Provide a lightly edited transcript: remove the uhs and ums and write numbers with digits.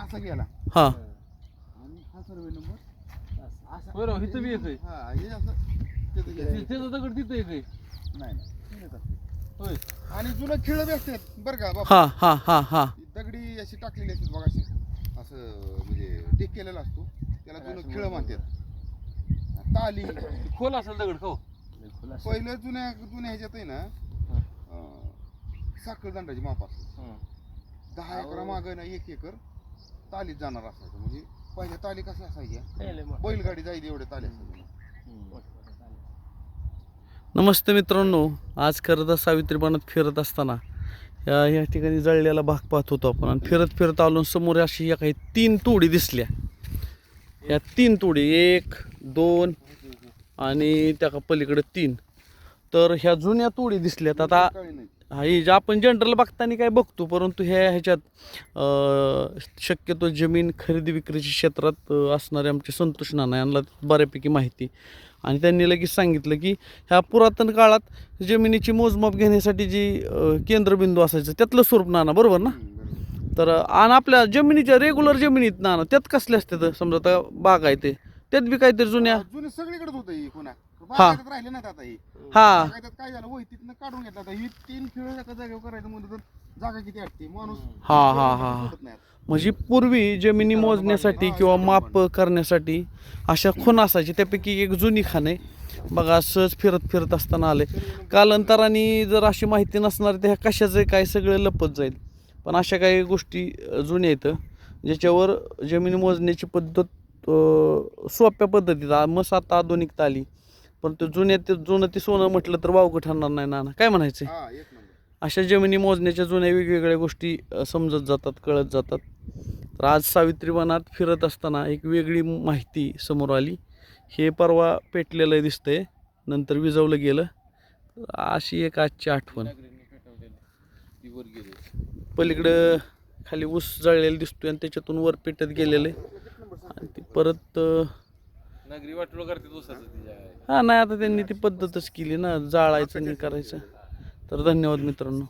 असा गेला हा आणि हा सर्वे नंबर असा बरोबर इथं बी येतंय हा हे असं तिथं गेलं. त्याचं दगड तिथं येतंय नाही नाही इथंच असते. होय आणि जुनं खिळं बी असतात बरं का बाबा हा हा हा हा दगडी अशी टाकलेली असतात बघा अशी असं म्हणजे टेक केलेला असतो त्याला जुनं खिळं म्हणतात ताली खोल असेल दगड खाऊ पहिलं जुन्या जुन्या ह्याच्यात आहे ना साखर दंडाची माप असते 10 एकर मागं ना 1 एकर तालीत जाणार असायचं म्हणजे पहिल्या ताली कशा असायच्या बैलगाडी जाईल एवढे ताली असायचे नमस्ते मित्रांनो, आज खरं तर सावित्रीपणात फिरत असताना या ठिकाणी जळलेला भाग पाहत होतो आपण आणि फिरत फिरत आलो समोर अशी काही 3 तोडी दिसल्या. या 3 तोडी 1 2 आणि त्या पलीकडे 3 तर ह्या जुन्या तोडी दिसल्यात. आता ही जे आपण जनरल बघताना काय बघतो परंतु ह्याच्यात शक्यतो जमीन खरेदी विक्रीच्या क्षेत्रात असणारे आमचे संतोष नाना यांना बऱ्यापैकी माहिती आणि त्यांनी लगेच सांगितलं की ह्या पुरातन काळात जमिनीची मोजमाप घेण्यासाठी जी केंद्रबिंदू असायचं त्यातलं स्वरूप नाना बरोबर ना. तर आणि आपल्या जमिनीच्या रेग्युलर जमिनीत नाना त्यात कसले असते समजा आता बाग आहे ते त्यात बी काहीतरी जुन्या जुने सगळीकडेच होतं ही पुन्हा हा. बागायतात राहिले नाहीत आता ही हा बागायतात काय झालं वहितीतनं काढून घेतलं आता ही 3 खिळं एका जागेवर करायचं म्हणजे तर जागा किती असते माणूस हा हा हा सोडत नाही. म्हणजे पूर्वी जमिनी मोजण्यासाठी किंवा माप करण्यासाठी अशा खूण असायची त्यापैकी एक जुनी खाण आहे बघा. सहज फिरत फिरत असताना आले कालांतराने जर अशी माहिती नसणार तर ह्या कशाचं काय सगळं लपत जाईल पण अशा काही गोष्टी जुन्या आहेत ज्याच्यावर जमिनी मोजण्याची पद्धत सोप्या पद्धतीत मस्त आता आधुनिकता आली परंतु जुनं ते सोनं म्हटलं तर वावगं ठरणार नाही नाना काय म्हणायचं. हा एक नंबर अशा जमिनी मोजण्याच्या जुन्या वेगवेगळ्या गोष्टी समजत जातात कळत जातात. तर आज सावित्री वनात फिरत असताना एक वेगळी माहिती समोर आली. हे परवा पेटलेलं दिसतंय नंतर विजवलं गेलं अशी एक आजची आठवण. पलीकडं खाली ऊस जळलेलं दिसतोय आणि त्याच्यातून वर पेटत गेलेलं आहे आणि ती परत नागरी वाटोळ करते दुसऱ्याचं तिच्या हा नाही आता त्यांनी ती पद्धतच केली ना जाळायचं नाही करायचं. तर धन्यवाद मित्रांनो.